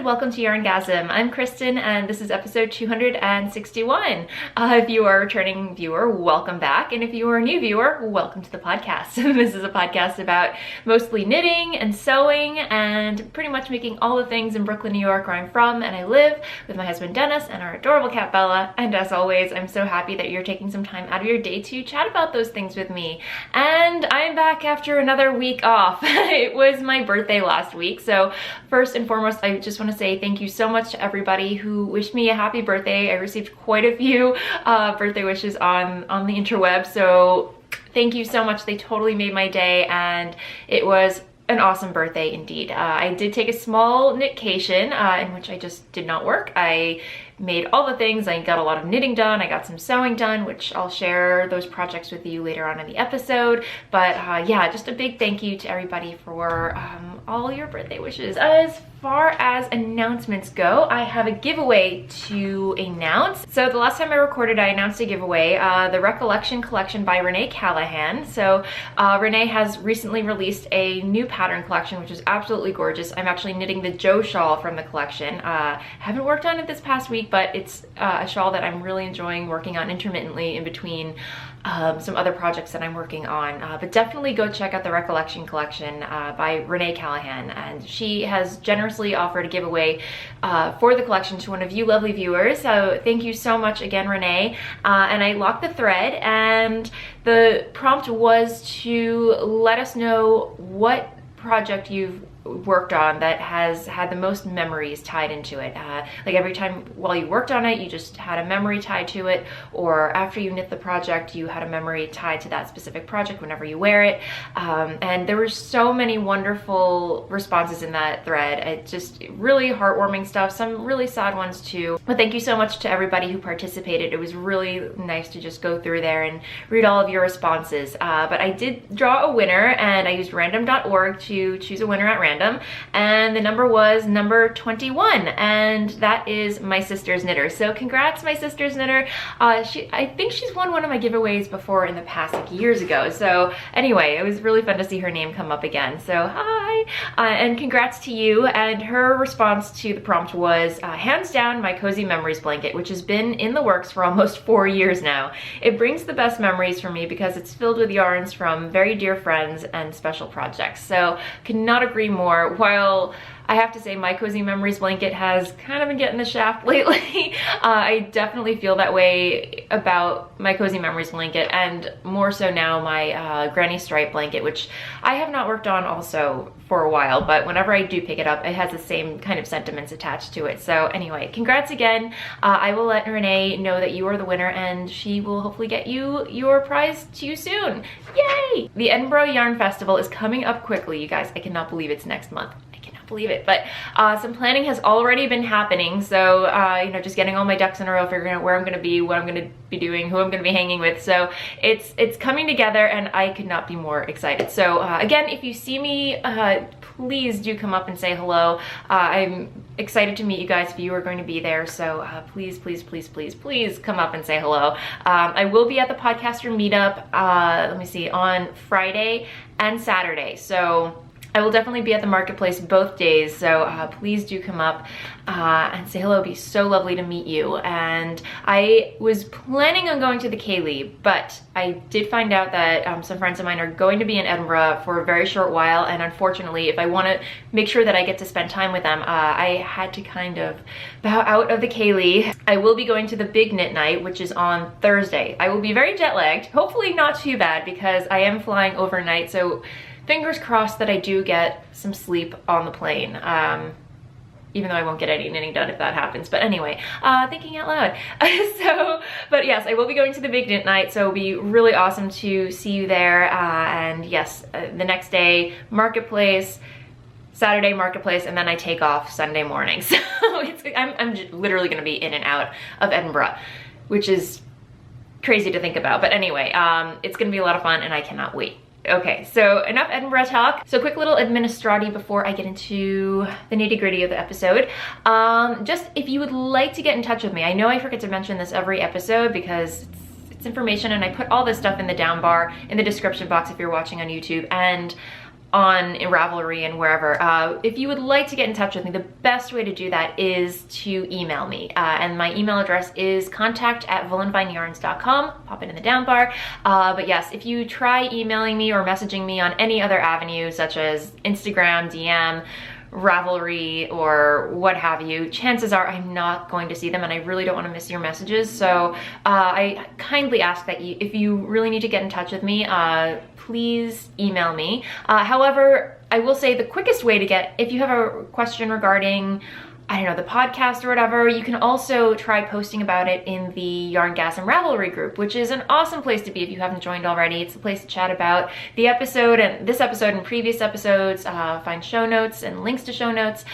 welcome to YarnGasm. I'm Kristen and this is episode 261. If you are a returning viewer, welcome back. And if you are a new viewer, welcome to the podcast. This is a podcast about mostly knitting and sewing and pretty much making all the things in Brooklyn, New York, where I'm from and I live, with my husband Dennis and our adorable cat Bella. And as always, I'm so happy that you're taking some time out of your day to chat about those things with me. And I'm back after another week off. It was my birthday last week, so first and foremost, I just want to say thank you so much to everybody who wished me a happy birthday. I received quite a few birthday wishes on the interweb, so thank you so much. They totally made my day and it was an awesome birthday indeed. I did take a small knitcation in which I just did not work. I made all the things. I got a lot of knitting done. I got some sewing done, which I'll share those projects with you later on in the episode. But yeah, just a big thank you to everybody for all your birthday wishes. As far as announcements go, I have a giveaway to announce. So the last time I recorded, I announced a giveaway, the Recollection Collection by Renee Callahan. So Renee has recently released a new pattern collection, which is absolutely gorgeous. I'm actually knitting the Joe shawl from the collection. Haven't worked on it this past week, but it's a shawl that I'm really enjoying working on intermittently in between some other projects that I'm working on. But definitely go check out the Recollection Collection by Renee Callahan. And she has generously offered a giveaway for the collection to one of you lovely viewers. So thank you so much again, Renee. And I locked the thread, and the prompt was to let us know what project you've worked on that has had the most memories tied into it. Like every time while you worked on it, you just had a memory tied to it, or after you knit the project, you had a memory tied to that specific project whenever you wear it. And there were so many wonderful responses in that thread. It just really heartwarming stuff, some really sad ones too. But thank you so much to everybody who participated. It was really nice to just go through there and read all of your responses. But I did draw a winner, and I used random.org to choose a winner at random. And the number was number 21, and that is my sister's knitter. So congrats, my sister's knitter. I think she's won one of my giveaways before in the past, like years ago. So anyway, it was really fun to see her name come up again. So hi, and congrats to you. And her response to the prompt was, hands down, my Cozy Memories blanket, which has been in the works for almost 4 years now. It brings the best memories for me because it's filled with yarns from very dear friends and special projects. So could not agree more. While I have to say my Cozy Memories blanket has kind of been getting the shaft lately, I definitely feel that way about my Cozy Memories blanket, and more so now my Granny Stripe blanket, which I have not worked on also for a while, but whenever I do pick it up, it has the same kind of sentiments attached to it. So anyway, congrats again. I will let Renee know that you are the winner, and she will hopefully get you your prize to you soon. Yay! The Edinburgh Yarn Festival is coming up quickly, you guys. I cannot believe it's next month. Believe it, but some planning has already been happening, so you know, just getting all my ducks in a row, figuring out where I'm going to be, what I'm going to be doing, who I'm going to be hanging with. So it's coming together, and I could not be more excited. So again, if you see me, please do come up and say hello. I'm excited to meet you guys if you are going to be there, so please come up and say hello. I will be at the podcaster meetup, let me see, on Friday and Saturday, so I will definitely be at the marketplace both days, so please do come up and say hello. It'd be so lovely to meet you. And I was planning on going to the Ceilidh, but I did find out that some friends of mine are going to be in Edinburgh for a very short while, and unfortunately, if I want to make sure that I get to spend time with them, I had to kind of bow out of the Ceilidh. I will be going to the Big Knit Night, which is on Thursday. I will be very jet lagged, hopefully not too bad, because I am flying overnight, so fingers crossed that I do get some sleep on the plane, even though I won't get any knitting done if that happens. But anyway, thinking out loud. But yes, I will be going to the Big Knit Night, so it'll be really awesome to see you there. And yes, the next day, marketplace, Saturday marketplace, and then I take off Sunday morning. So I'm literally gonna be in and out of Edinburgh, which is crazy to think about. But anyway, it's gonna be a lot of fun, and I cannot wait. Okay, so enough Edinburgh talk. So quick little administrati before I get into the nitty-gritty of the episode. Just if you would like to get in touch with me, I know I forget to mention this every episode because it's information, and I put all this stuff in the down bar in the description box if you're watching on YouTube, and on Ravelry and wherever. If you would like to get in touch with me, the best way to do that is to email me. And my email address is contact@voolenvineyarns.com. Pop it in the down bar. But yes, if you try emailing me or messaging me on any other avenue, such as Instagram, DM, Ravelry, or what have you, chances are I'm not going to see them, and I really don't want to miss your messages. So I kindly ask that if you really need to get in touch with me, please email me. However, I will say the quickest way to get, if you have a question regarding, I don't know, the podcast or whatever, you can also try posting about it in the YarnGasm Ravelry group, which is an awesome place to be if you haven't joined already. It's a place to chat about the episode and this episode and previous episodes, find show notes and links to show notes,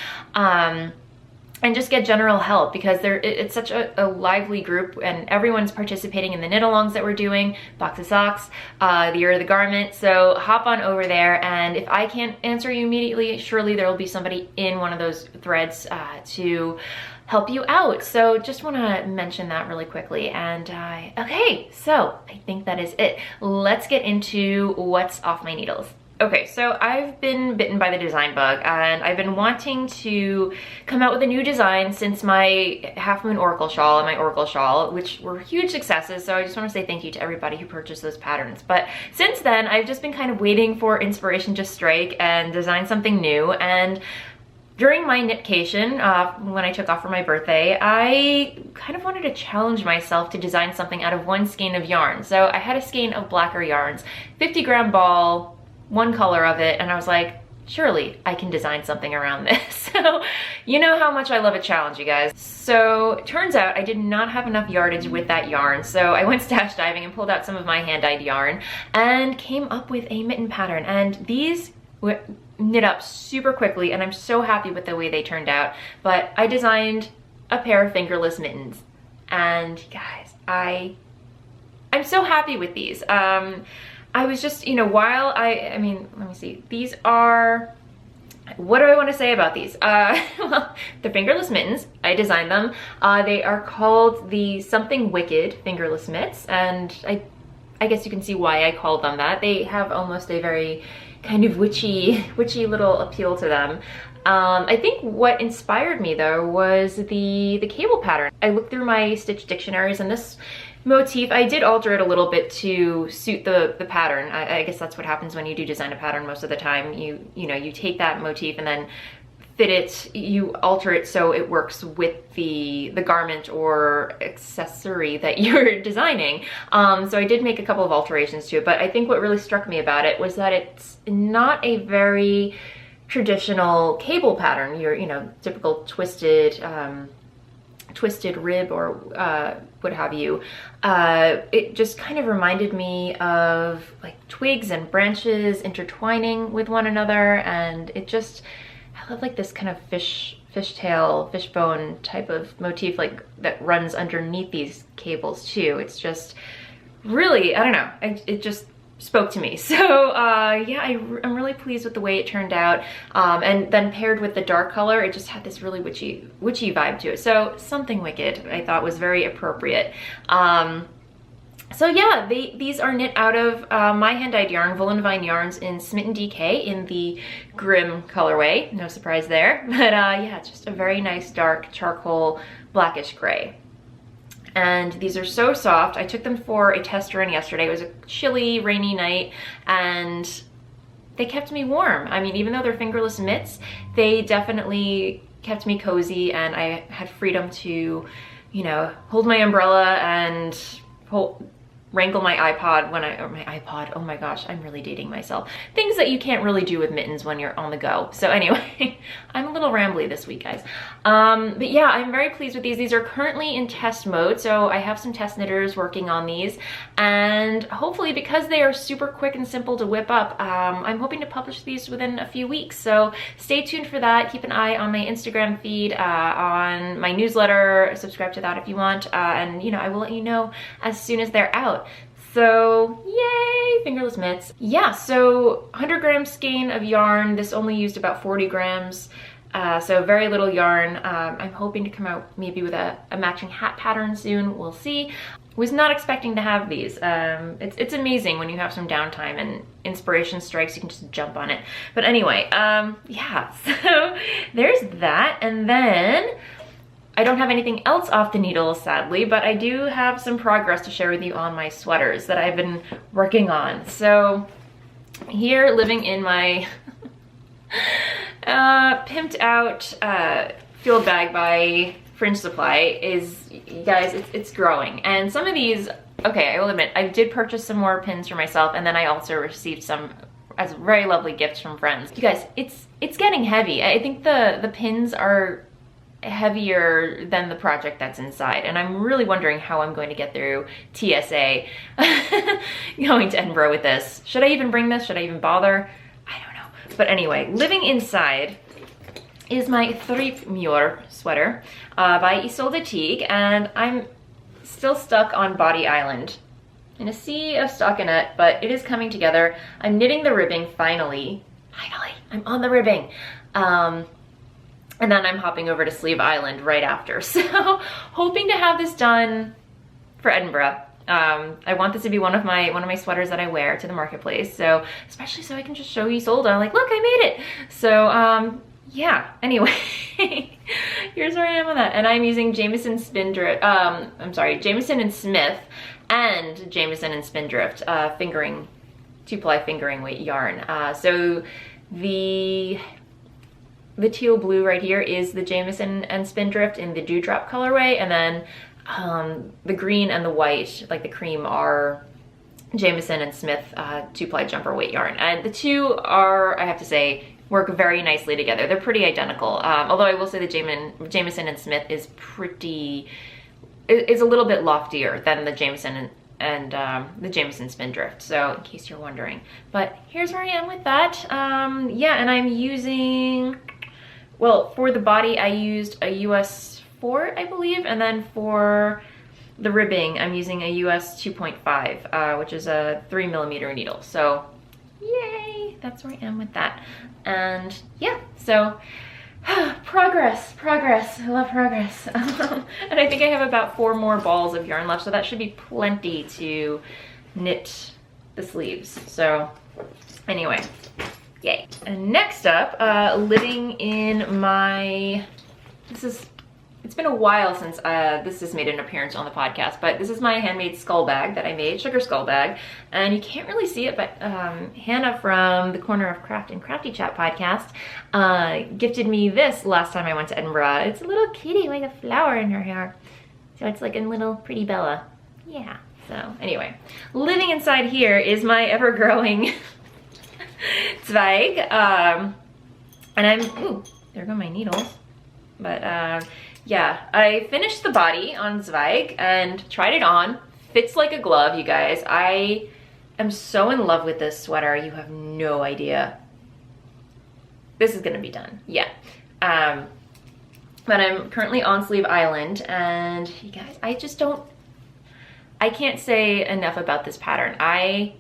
and just get general help, because it's such a lively group and everyone's participating in the knit-alongs that we're doing, Box of Socks, the Year of the Garment. So hop on over there, and if I can't answer you immediately, surely there will be somebody in one of those threads to help you out. So just want to mention that really quickly. And okay, so I think that is it. Let's get into what's off my needles. Okay, so I've been bitten by the design bug, and I've been wanting to come out with a new design since my Half Moon Oracle shawl and my Oracle shawl, which were huge successes. So I just want to say thank you to everybody who purchased those patterns. But since then, I've just been kind of waiting for inspiration to strike and design something new. And during my knitcation, when I took off for my birthday, I kind of wanted to challenge myself to design something out of one skein of yarn. So I had a skein of Blacker yarns, 50-gram ball, one color of it, and I was like, surely I can design something around this. So you know how much I love a challenge, you guys. So turns out I did not have enough yardage with that yarn, so I went stash diving and pulled out some of my hand-dyed yarn and came up with a mitten pattern. And these knit up super quickly, and I'm so happy with the way they turned out. But I designed a pair of fingerless mittens, and guys, I'm so happy with these. I was just, you know, while I mean, let me see. These are, what do I want to say about these? Well, they're fingerless mittens. I designed them. They are called the Something Wicked fingerless mitts, and I guess you can see why I called them that. They have almost a very kind of witchy little appeal to them. I think what inspired me though was the cable pattern. I looked through my stitch dictionaries, and this motif, I did alter it a little bit to suit the pattern. I guess that's what happens when you do design a pattern most of the time. You know, you take that motif and then fit it, you alter it so it works with the garment or accessory that you're designing. So I did make a couple of alterations to it, but I think what really struck me about it was that it's not a very traditional cable pattern. You know, typical twisted rib or what have you. It just kind of reminded me of like twigs and branches intertwining with one another, and it just, I love like this kind of fishtail, fishbone type of motif like that runs underneath these cables too. It's just really, I don't know, it just spoke to me. So yeah, I'm really pleased with the way it turned out. And then paired with the dark color, it just had this really witchy vibe to it. So Something Wicked I thought was very appropriate. So yeah, these are knit out of my hand-dyed yarn, Voolenvine yarns in Smitten DK in the Grim colorway. No surprise there. But yeah, it's just a very nice dark charcoal blackish gray. And these are so soft. I took them for a test run yesterday. It was a chilly, rainy night, and they kept me warm. I mean, even though they're fingerless mitts, they definitely kept me cozy, and I had freedom to, you know, hold my umbrella and wrangle my iPod when oh my gosh, I'm really dating myself. Things that you can't really do with mittens when you're on the go. So anyway, I'm a little rambly this week, guys. But yeah, I'm very pleased with these. These are currently in test mode, so I have some test knitters working on these, and hopefully, because they are super quick and simple to whip up, I'm hoping to publish these within a few weeks. So stay tuned for that. Keep an eye on my Instagram feed, on my newsletter, subscribe to that if you want, and you know, I will let you know as soon as they're out. So yay, fingerless mitts. Yeah, so 100 gram skein of yarn. This only used about 40 grams. So very little yarn. I'm hoping to come out maybe with a matching hat pattern soon. We'll see. Was not expecting to have these. It's amazing when you have some downtime and inspiration strikes, you can just jump on it. But anyway, yeah, so there's that. And then I don't have anything else off the needle, sadly, but I do have some progress to share with you on my sweaters that I've been working on. So here, living in my pimped out field bag by Fringe Supply is, you guys, it's growing. And some of these, okay, I will admit, I did purchase some more pins for myself, and then I also received some as very lovely gifts from friends. You guys, it's getting heavy. I think the pins are heavier than the project that's inside, and I'm really wondering how I'm going to get through TSA going to Edinburgh with this. Should I even bring this? Should I even bother? I don't know. But anyway, living inside is my Threepmuir sweater by Isolde Teague, and I'm still stuck on Body Island in a sea of stockinette, but it is coming together. I'm knitting the ribbing finally. I'm on the ribbing. And then I'm hopping over to Sleeve Island right after. So hoping to have this done for Edinburgh. I want this to be one of my sweaters that I wear to the marketplace. So especially so I can just show Isolde, I'm like, look, I made it. So yeah, anyway, here's where I am on that. And I'm using Jameson Spindrift, Jameson and Smith and Jameson and Spindrift fingering, 2-ply fingering weight yarn. So the teal blue right here is the Jameson and Spindrift in the Dewdrop colorway, and then the green and the white, like the cream, are Jameson and Smith 2-ply jumper weight yarn. And the two are, I have to say, work very nicely together. They're pretty identical. Although I will say the Jameson and Smith is a little bit loftier than the Jameson and the Jameson Spindrift, so in case you're wondering. But here's where I am with that. Yeah, and I'm using, well, for the body I used a US 4, I believe, and then for the ribbing I'm using a US 2.5, which is a 3mm needle. So yay, that's where I am with that. And yeah, so progress, I love progress. And I think I have about 4 more balls of yarn left, so that should be plenty to knit the sleeves. So anyway, yay. And next up, living in my, it's been a while since this has made an appearance on the podcast, but this is my handmade skull bag that I made, sugar skull bag. And you can't really see it, but Hannah from the Corner of Craft and Crafty Chat podcast gifted me this last time I went to Edinburgh. It's a little kitty with a flower in her hair. So it's like a little pretty Bella. Yeah, so anyway. Living inside here is my ever-growing Zweig. And I'm, ooh, there go my needles. But yeah, I finished the body on Zweig and tried it on. Fits like a glove, you guys. I am so in love with this sweater. You have no idea. This is gonna be done, yeah. But I'm currently on Sleeve Island, and you guys, I can't say enough about this pattern. I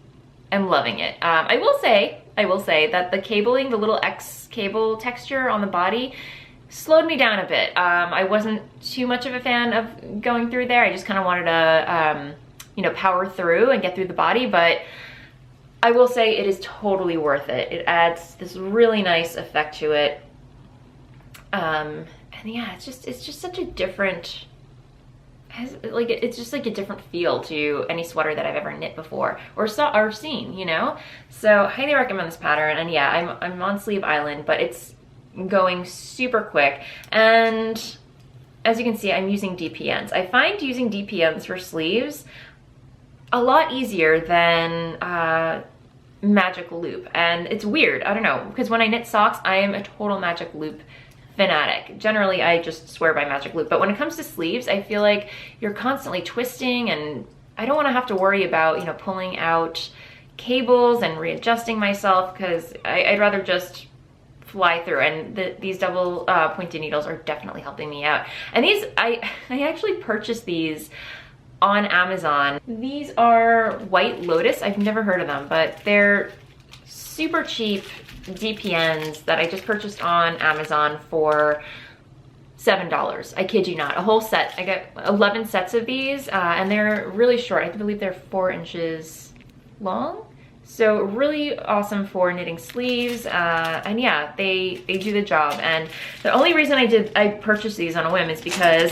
am loving it. I will say that the cabling, the little X cable texture on the body, slowed me down a bit. I wasn't too much of a fan of going through there. I just kind of wanted to, you know, power through and get through the body, but I will say it is totally worth it. It adds this really nice effect to it. And yeah, it's just such a different, it's just like a different feel to any sweater that I've ever knit before or seen, you know? So highly recommend this pattern. And yeah, I'm on Sleeve Island, but it's going super quick. And as you can see, I'm using DPNs. I find using DPNs for sleeves a lot easier than magic loop. And it's weird, I don't know, because when I knit socks, I am a total magic loop fanatic. Generally, I just swear by magic loop. But when it comes to sleeves, I feel like you're constantly twisting, and I don't want to have to worry about, you know, pulling out cables and readjusting myself, because I'd rather just fly through. And these double pointed needles are definitely helping me out. And these, I actually purchased these on Amazon. These are White Lotus. I've never heard of them, but they're super cheap DPNs that I just purchased on Amazon for $7. I kid you not, a whole set. I got 11 sets of these, and they're really short. I believe they're 4 inches long. So really awesome for knitting sleeves, and yeah, they do the job. And the only reason I purchased these on a whim is because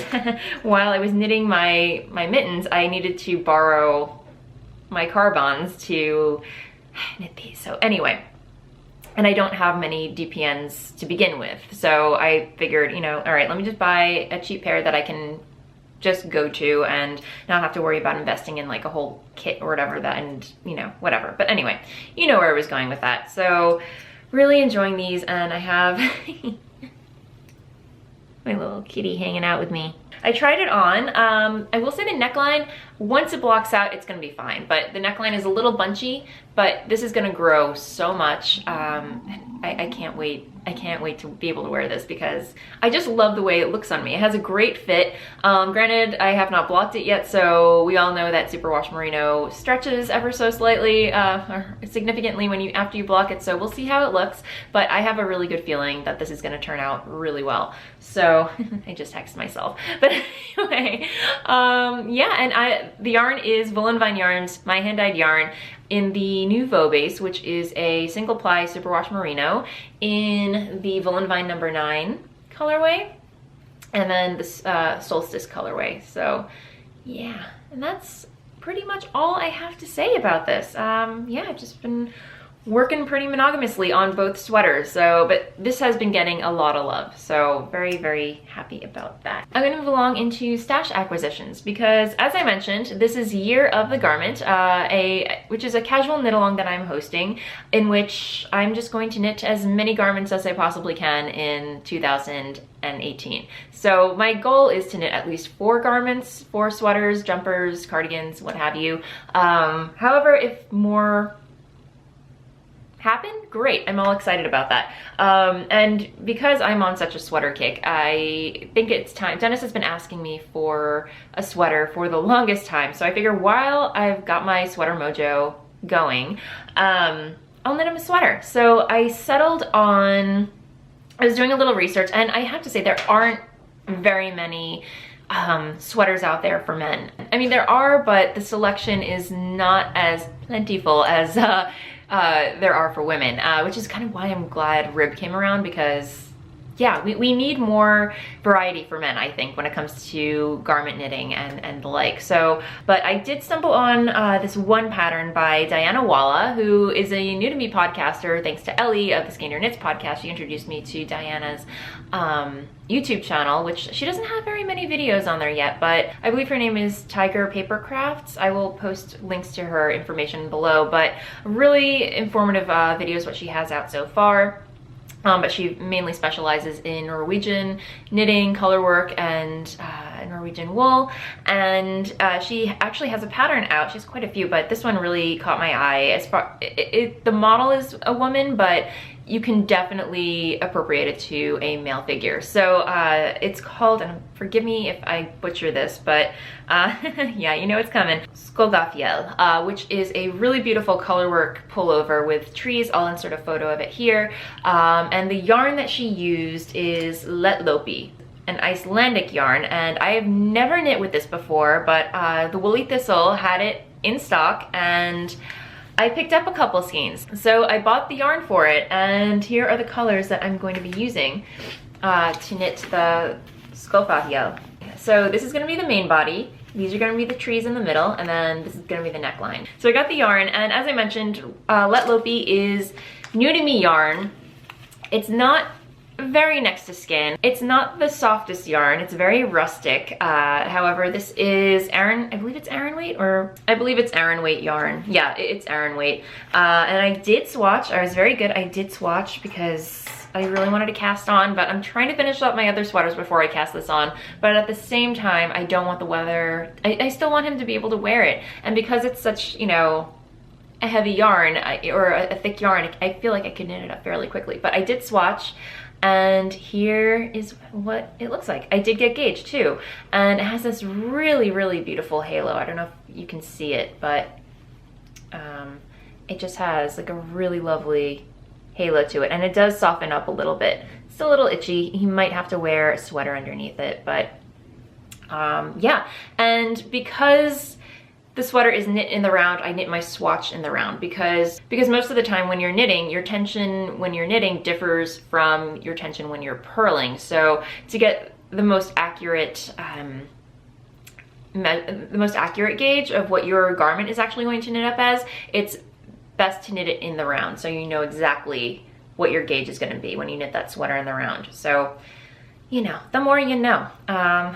while I was knitting my mittens, I needed to borrow my carbons to knit these. So anyway, and I don't have many DPNs to begin with. So I figured, you know, all right, let me just buy a cheap pair that I can just go to and not have to worry about investing in like a whole kit or whatever that, and you know, whatever. But anyway, you know where I was going with that. So really enjoying these, and I have my little kitty hanging out with me. I tried it on. I will say the neckline, once it blocks out, it's gonna be fine, but the neckline is a little bunchy, but this is gonna grow so much. I can't wait. I can't wait to be able to wear this because I just love the way it looks on me. It has a great fit. Granted, I have not blocked it yet, so we all know that superwash merino stretches ever so slightly, or significantly after you block it, so we'll see how it looks, but I have a really good feeling that this is gonna turn out really well. So, I just texted myself. But anyway, yeah, and the yarn is Voolenvine Yarns, my hand-dyed yarn, in the Nouveau base, which is a single ply superwash merino in the Voolenvine number 9 colorway, and then the solstice colorway. So yeah, and that's pretty much all I have to say about this. Yeah, I've just been working pretty monogamously on both sweaters, so, but this has been getting a lot of love, so very, very happy about that. I'm gonna move along into stash acquisitions because, as I mentioned, this is Year of the Garment, which is a casual knit along that I'm hosting, in which I'm just going to knit as many garments as I possibly can in 2018. So my goal is to knit at least 4 garments, 4 sweaters, jumpers, cardigans, what have you. However, if more happen, great, I'm all excited about that. And because I'm on such a sweater kick, I think it's time. Dennis has been asking me for a sweater for the longest time, so I figure while I've got my sweater mojo going, I'll knit him a sweater. So I settled on, I was doing a little research, and I have to say there aren't very many sweaters out there for men. I mean, there are, but the selection is not as plentiful as there are for women, which is kind of why I'm glad Rib came around, because yeah, we need more variety for men, I think, when it comes to garment knitting and the like. So, but I did stumble on this one pattern by Diana Walla, who is a new to me podcaster, thanks to Ellie of the Scan Your Knits podcast. She introduced me to Diana's YouTube channel, which she doesn't have very many videos on there yet, but I believe her name is Tiger Paper Crafts. I will post links to her information below, but really informative videos what she has out so far. But she mainly specializes in Norwegian knitting, color work, and Norwegian wool. And she actually has a pattern out. She has quite a few, but this one really caught my eye. As far the model is a woman, but you can definitely appropriate it to a male figure. So it's called, and forgive me if I butcher this, but yeah, you know it's coming, Skogafjell, which is a really beautiful colorwork pullover with trees. I'll insert a photo of it here. And the yarn that she used is Letlopi, an Icelandic yarn, and I have never knit with this before, but the Woolly Thistle had it in stock, and I picked up a couple skeins. So I bought the yarn for it, and here are the colors that I'm going to be using to knit the Skogafjell. So this is gonna be the main body. These are gonna be the trees in the middle, and then this is gonna be the neckline. So I got the yarn, and as I mentioned, Letlopi is new to me yarn. It's not very next to skin. It's not the softest yarn. It's very rustic. However, this is I believe it's Aran weight, or I believe it's Aran weight yarn. Yeah, it's Aran weight. And I did swatch. I was very good. I did swatch because I really wanted to cast on, but I'm trying to finish up my other sweaters before I cast this on. But at the same time, I don't want the weather, I still want him to be able to wear it. And because it's such, you know, a heavy yarn, or a thick yarn, I feel like I could knit it up fairly quickly. But I did swatch, and here is what it looks like. I did get gauge too, and it has this really, really beautiful halo. I don't know if you can see it, but it just has like a really lovely halo to it, and it does soften up a little bit. It's a little itchy. You might have to wear a sweater underneath it, but yeah. And because the sweater is knit in the round, I knit my swatch in the round because most of the time when you're knitting, your tension when you're knitting differs from your tension when you're purling. So to get the most accurate gauge of what your garment is actually going to knit up as, it's best to knit it in the round so you know exactly what your gauge is going to be when you knit that sweater in the round. So, you know, the more you know. Yeah,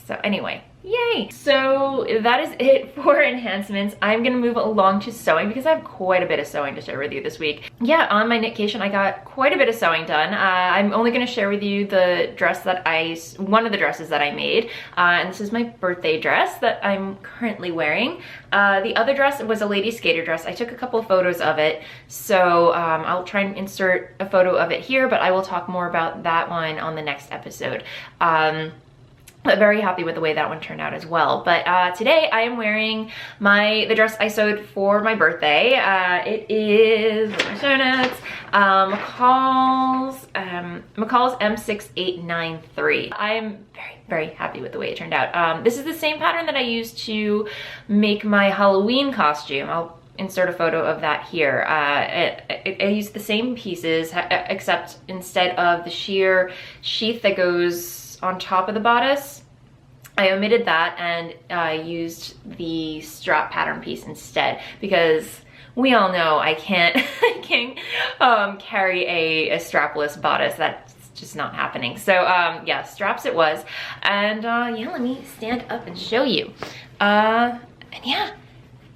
so anyway, yay! So that is it for enhancements. I'm gonna move along to sewing because I have quite a bit of sewing to share with you this week. Yeah, on my knitcation, I got quite a bit of sewing done. I'm only gonna share with you the dress that one of the dresses that I made, and this is my birthday dress that I'm currently wearing. The other dress was a lady skater dress. I took a couple of photos of it, so I'll try and insert a photo of it here, but I will talk more about that one on the next episode. But very happy with the way that one turned out as well. But today I am wearing the dress I sewed for my birthday. It is, what are my show notes? McCall's M6893. I am very very happy with the way it turned out. This is the same pattern that I used to make my Halloween costume. I'll insert a photo of that here. I used the same pieces, except instead of the sheer sheath that goes on top of the bodice, I omitted that and used the strap pattern piece instead, because we all know I can't carry a strapless bodice. That's just not happening. So yeah, straps it was. And yeah, let me stand up and show you. And yeah,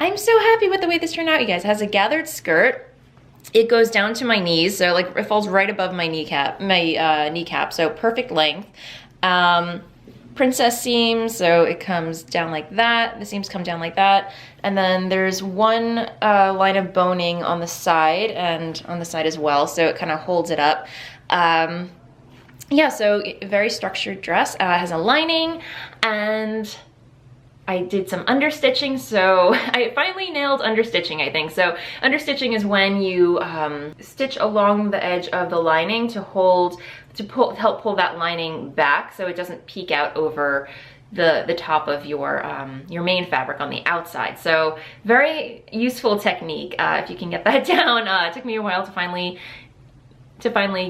I'm so happy with the way this turned out, you guys. It has a gathered skirt. It goes down to my knees, so like it falls right above my kneecap, so perfect length. Princess seams, so it comes down like that. The seams come down like that, and then there's one line of boning on the side and on the side as well, so it kind of holds it up. Yeah, so very structured dress. Has a lining, and I did some understitching, so I finally nailed understitching, I think. So understitching is when you stitch along the edge of the lining to help pull that lining back so it doesn't peek out over the top of your main fabric on the outside. So very useful technique if you can get that down. It took me a while to finally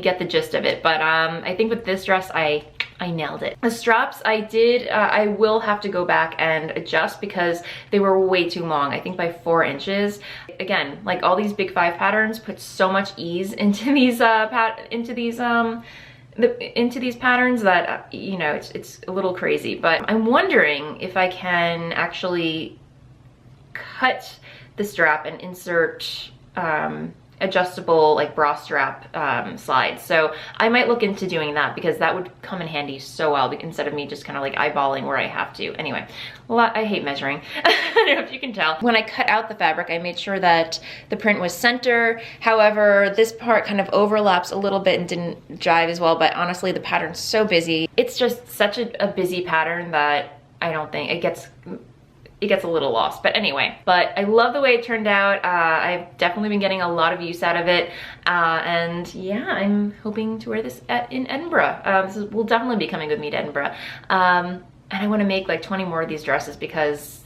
get the gist of it, but I think with this dress I nailed it. The straps I will have to go back and adjust because they were way too long, I think by 4 inches. Again, like all these Big 5 patterns put so much ease into these patterns that you know, it's a little crazy. But I'm wondering if I can actually cut the strap and insert adjustable like bra strap slides. So I might look into doing that because that would come in handy so well instead of me just kind of like eyeballing where I have to. Anyway, I hate measuring. I don't know if you can tell. When I cut out the fabric, I made sure that the print was center. However, this part kind of overlaps a little bit and didn't jive as well, but honestly the pattern's so busy. It's just such a busy pattern that I don't think it gets a little lost. But anyway, but I love the way it turned out. I've definitely been getting a lot of use out of it. And yeah, I'm hoping to wear this in Edinburgh. This will definitely be coming with me to Edinburgh. And I want to make like 20 more of these dresses because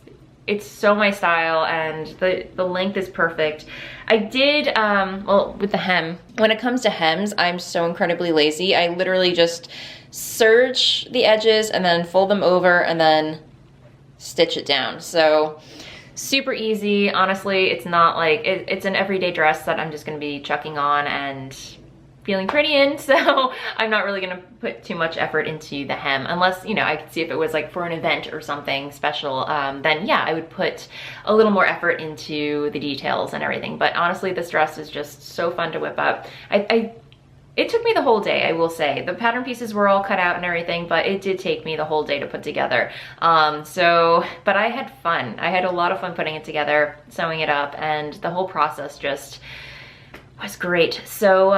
it's so my style and the length is perfect. I did, well, with the hem, when it comes to hems, I'm so incredibly lazy. I literally just serge the edges and then fold them over and then stitch it down. So super easy. Honestly, it's not like it's an everyday dress that I'm just going to be chucking on and feeling pretty in, so I'm not really going to put too much effort into the hem unless, you know, I could see if it was like for an event or something special, then yeah, I would put a little more effort into the details and everything. But honestly, this dress is just so fun to whip up. It took me the whole day, I will say. The pattern pieces were all cut out and everything, but it did take me the whole day to put together. But I had fun. I had a lot of fun putting it together, sewing it up, and the whole process just was great. So,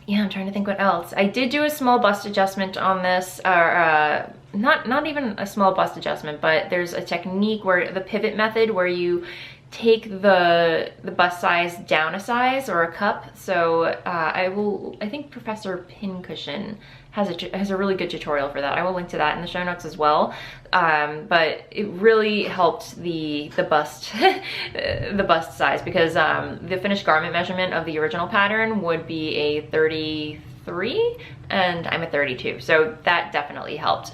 yeah, I'm trying to think what else. I did do a small bust adjustment on this, not even a small bust adjustment, but there's a technique where the pivot method where you take the bust size down a size or a cup. So I think Professor Pincushion has a really good tutorial for that. I will link to that in the show notes as well. But it really helped the bust the bust size, because the finished garment measurement of the original pattern would be a 33 and I'm a 32, so that definitely helped.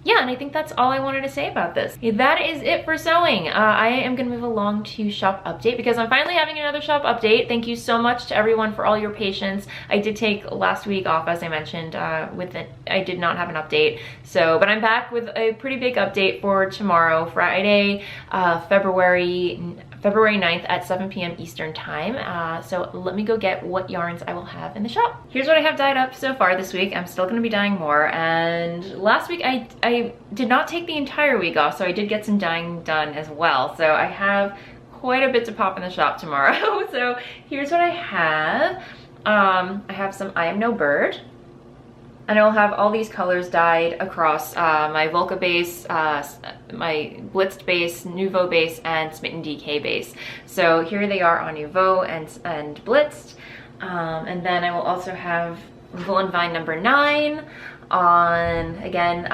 Yeah, and I think that's all I wanted to say about this. That is it for sewing. I am gonna move along to shop update, because I'm finally having another shop update. Thank you so much to everyone for all your patience. I did take last week off, as I mentioned, I did not have an update. So, but I'm back with a pretty big update for tomorrow, Friday, February 9th at 7 p.m. Eastern time. So let me go get what yarns I will have in the shop. Here's what I have dyed up so far this week. I'm still gonna be dyeing more, and last week I did not take the entire week off, so I did get some dyeing done as well. So I have quite a bit to pop in the shop tomorrow. So here's what I have. I have some I Am No Bird, and I'll have all these colors dyed across my Volca base, my Blitzed base, Nouveau base, and Smitten DK base. So here they are on Nouveau and Blitzed. And then I will also have Voolenvine number 9 on, again,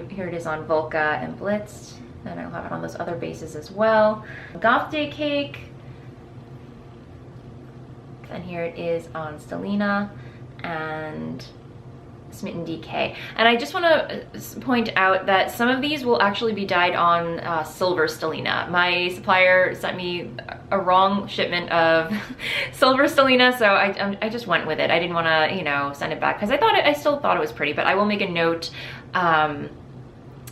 here it is on Volca and Blitzed. Then I'll have it on those other bases as well. Goth Day Cake. And here it is on Stellina and Smitten DK. And I just want to point out that some of these will actually be dyed on silver Stellina. My supplier sent me a wrong shipment of silver Stellina, so I just went with it. I didn't want to, you know, send it back, because I still thought it was pretty. But I will make a note.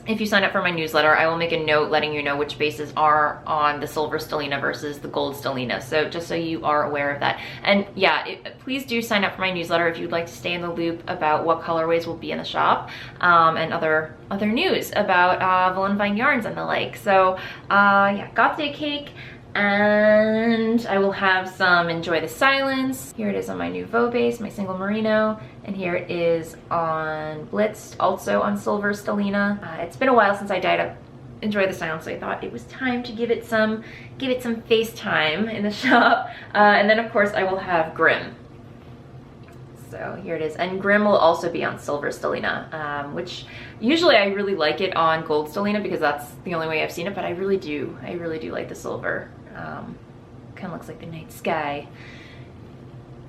If you sign up for my newsletter, I will make a note letting you know which bases are on the silver Stellina versus the gold Stellina. So just so you are aware of that. And yeah, please do sign up for my newsletter if you'd like to stay in the loop about what colorways will be in the shop, and other news about Voolenvine yarns and the like. So yeah, Goth Day Cake. And I will have some Enjoy the Silence. Here it is on my Nouveau base, my single merino. And here it is on Blitzed, also on silver Stellina. It's been a while since I dyed up Enjoy the Silence, so I thought it was time to give it some face time in the shop. And then of course I will have Grimm. So here it is, and Grimm will also be on silver Stellina, which usually I really like it on gold Stellina, because that's the only way I've seen it, but I really do like the silver. Kind of looks like the night sky.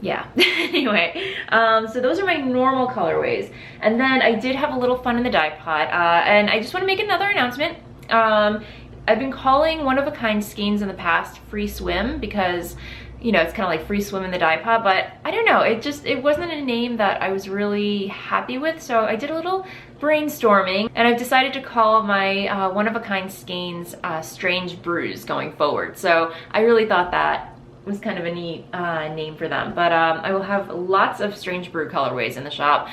Yeah, anyway, so those are my normal colorways. And then I did have a little fun in the dye pot, and I just want to make another announcement. I've been calling one-of-a-kind skeins in the past Free Swim, because, you know, it's kind of like free swim in the dye pot, but I don't know, it wasn't a name that I was really happy with, so I did a little brainstorming, and I've decided to call my one-of-a-kind skeins Strange Brews going forward. So I really thought that was kind of a neat name for them, but I will have lots of Strange Brew colorways in the shop.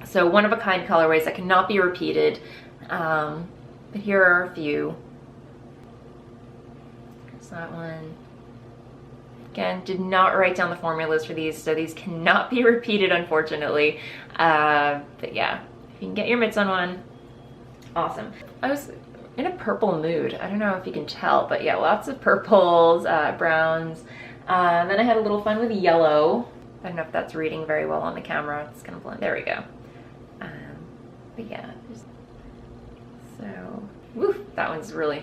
So one-of-a-kind colorways that cannot be repeated, but here are a few. There's that one. Again, did not write down the formulas for these, so these cannot be repeated, unfortunately. But yeah, if you can get your mitts on one, awesome. I was in a purple mood. I don't know if you can tell, but yeah, lots of purples, browns. Then I had a little fun with yellow. I don't know if that's reading very well on the camera. It's gonna blend. There we go. But yeah, so, woof, that one's really,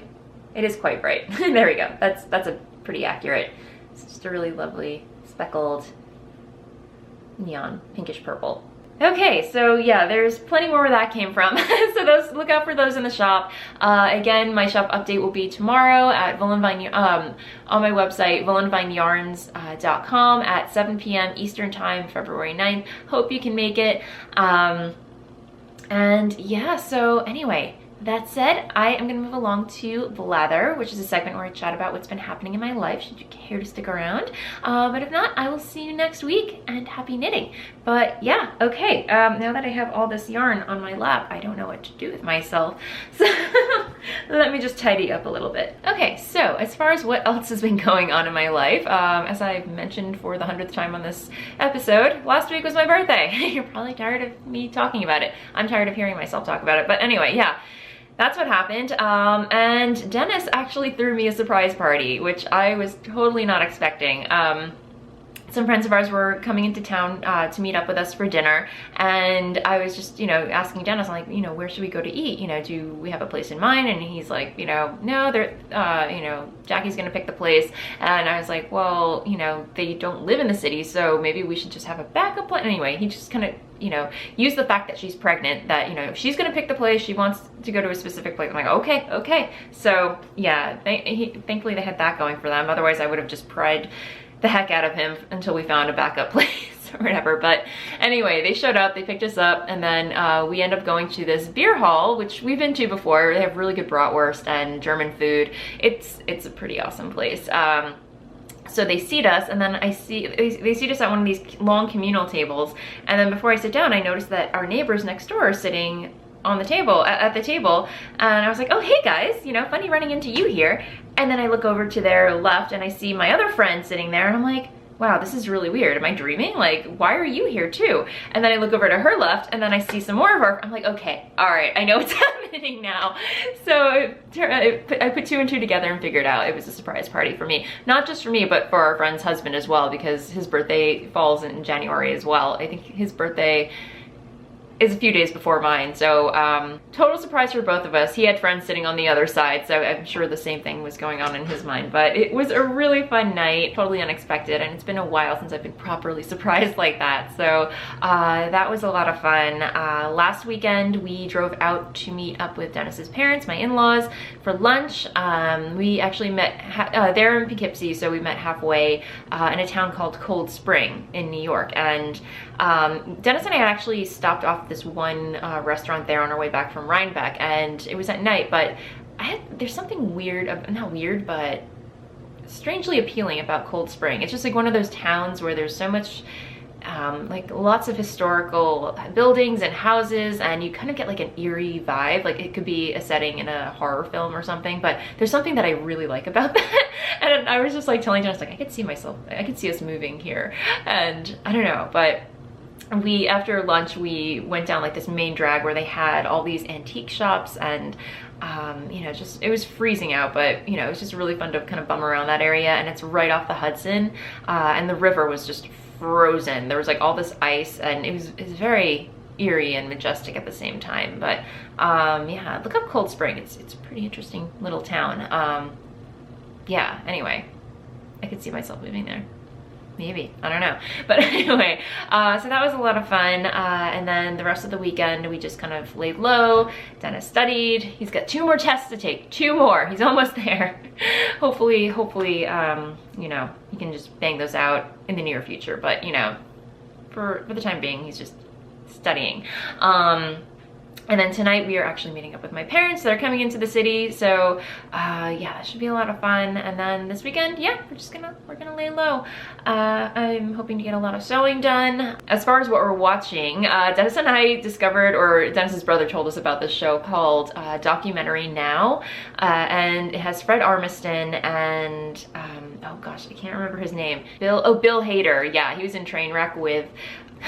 it is quite bright. There we go. That's a pretty accurate. It's just a really lovely speckled neon pinkish purple. Okay, so yeah, there's plenty more where that came from. So look out for those in the shop. Again, my shop update will be tomorrow at Voolenvine, on my website, voolenvineyarns.com at 7 p.m. Eastern time, February 9th. Hope you can make it. And yeah, so anyway, that said, I am gonna move along to Blather, which is a segment where I chat about what's been happening in my life, should you care to stick around. But if not, I will see you next week, and happy knitting. But yeah, okay, now that I have all this yarn on my lap, I don't know what to do with myself. So let me just tidy up a little bit. Okay, so as far as what else has been going on in my life, as I've mentioned for the 100th time on this episode, last week was my birthday. You're probably tired of me talking about it. I'm tired of hearing myself talk about it, but anyway, yeah. that's what happened. And Dennis actually threw me a surprise party, which I was totally not expecting. Some friends of ours were coming into town to meet up with us for dinner, and I was just, you know, asking Dennis, I'm like, you know, where should we go to eat? You know, do we have a place in mind? And he's like, you know, no, they're, you know, Jackie's gonna pick the place. And I was like, well, you know, they don't live in the city, so maybe we should just have a backup plan. Anyway, he just kind of, you know, used the fact that she's pregnant, that, you know, if she's gonna pick the place, she wants to go to a specific place. I'm like, okay. So yeah, thankfully they had that going for them. Otherwise I would have just pried the heck out of him until we found a backup place or whatever. But anyway, they showed up, they picked us up, and then we end up going to this beer hall, which we've been to before. They have really good bratwurst and German food. It's a pretty awesome place. So they seat us, and then they seat us at one of these long communal tables. And then before I sit down, I noticed that our neighbors next door are sitting on the table, at the table, and I was like, oh, hey guys, you know, funny running into you here. And then I look over to their left and I see my other friend sitting there, and I'm like, wow, this is really weird. Am I dreaming? Like, why are you here too? And then I look over to her left, and then I see some more of her. I'm like, okay, all right, I know what's happening now. So I put two and two together and figured out it was a surprise party for me. Not just for me, but for our friend's husband as well, because his birthday falls in January as well. I think his birthday is a few days before mine, so total surprise for both of us. He had friends sitting on the other side, so I'm sure the same thing was going on in his mind. But it was a really fun night, totally unexpected, and it's been a while since I've been properly surprised like that. So that was a lot of fun. Last weekend we drove out to meet up with Dennis's parents, my in-laws, for lunch. We actually met they're in Poughkeepsie, so we met halfway in a town called Cold Spring in New York. And Dennis and I had actually stopped off this one restaurant there on our way back from Rhinebeck, and it was at night, but there's something weird, not weird, but strangely appealing about Cold Spring. It's just like one of those towns where there's so much like lots of historical buildings and houses, and you kind of get like an eerie vibe. Like it could be a setting in a horror film or something, but there's something that I really like about that. And I was just like telling Dennis, like, I could see us moving here, and I don't know, but after lunch we went down like this main drag where they had all these antique shops, and you know, just, it was freezing out, but you know, it was just really fun to kind of bum around that area. And it's right off the Hudson, and the river was just frozen. There was like all this ice, and it was very eerie and majestic at the same time. But yeah, look up Cold Spring. It's a pretty interesting little town. Yeah, anyway, I could see myself moving there. Maybe, I don't know. But anyway, so that was a lot of fun. And then the rest of the weekend, we just kind of laid low. Dennis studied. He's got 2 more tests to take, 2 more. He's almost there. Hopefully, you know, he can just bang those out in the near future. But, you know, for the time being, he's just studying. And then tonight we are actually meeting up with my parents. They're coming into the city, so yeah, that should be a lot of fun. And then this weekend, yeah, we're gonna lay low. I'm hoping to get a lot of sewing done. As far as what we're watching, Dennis and I discovered, or Dennis's brother told us about this show called Documentary Now, and it has Fred Armiston and oh gosh, I can't remember his name. Bill Hader. Yeah, he was in Trainwreck with.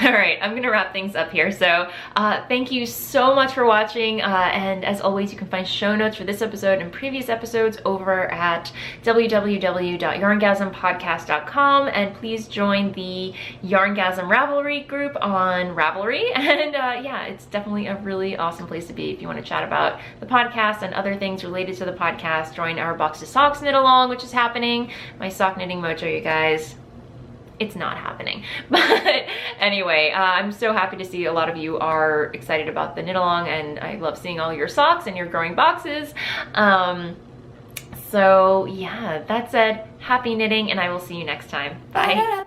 All right, I'm gonna wrap things up here. So thank you so much for watching. And as always, you can find show notes for this episode and previous episodes over at www.yarngasmpodcast.com. And please join the YarnGasm Ravelry group on Ravelry. And yeah, it's definitely a really awesome place to be if you want to chat about the podcast and other things related to the podcast. Join our Box to Socks knit along, which is happening. My sock knitting mojo, you guys. It's not happening. But anyway, I'm so happy to see a lot of you are excited about the knit along, and I love seeing all your socks and your growing boxes. So yeah, that said, happy knitting, and I will see you next time. Bye.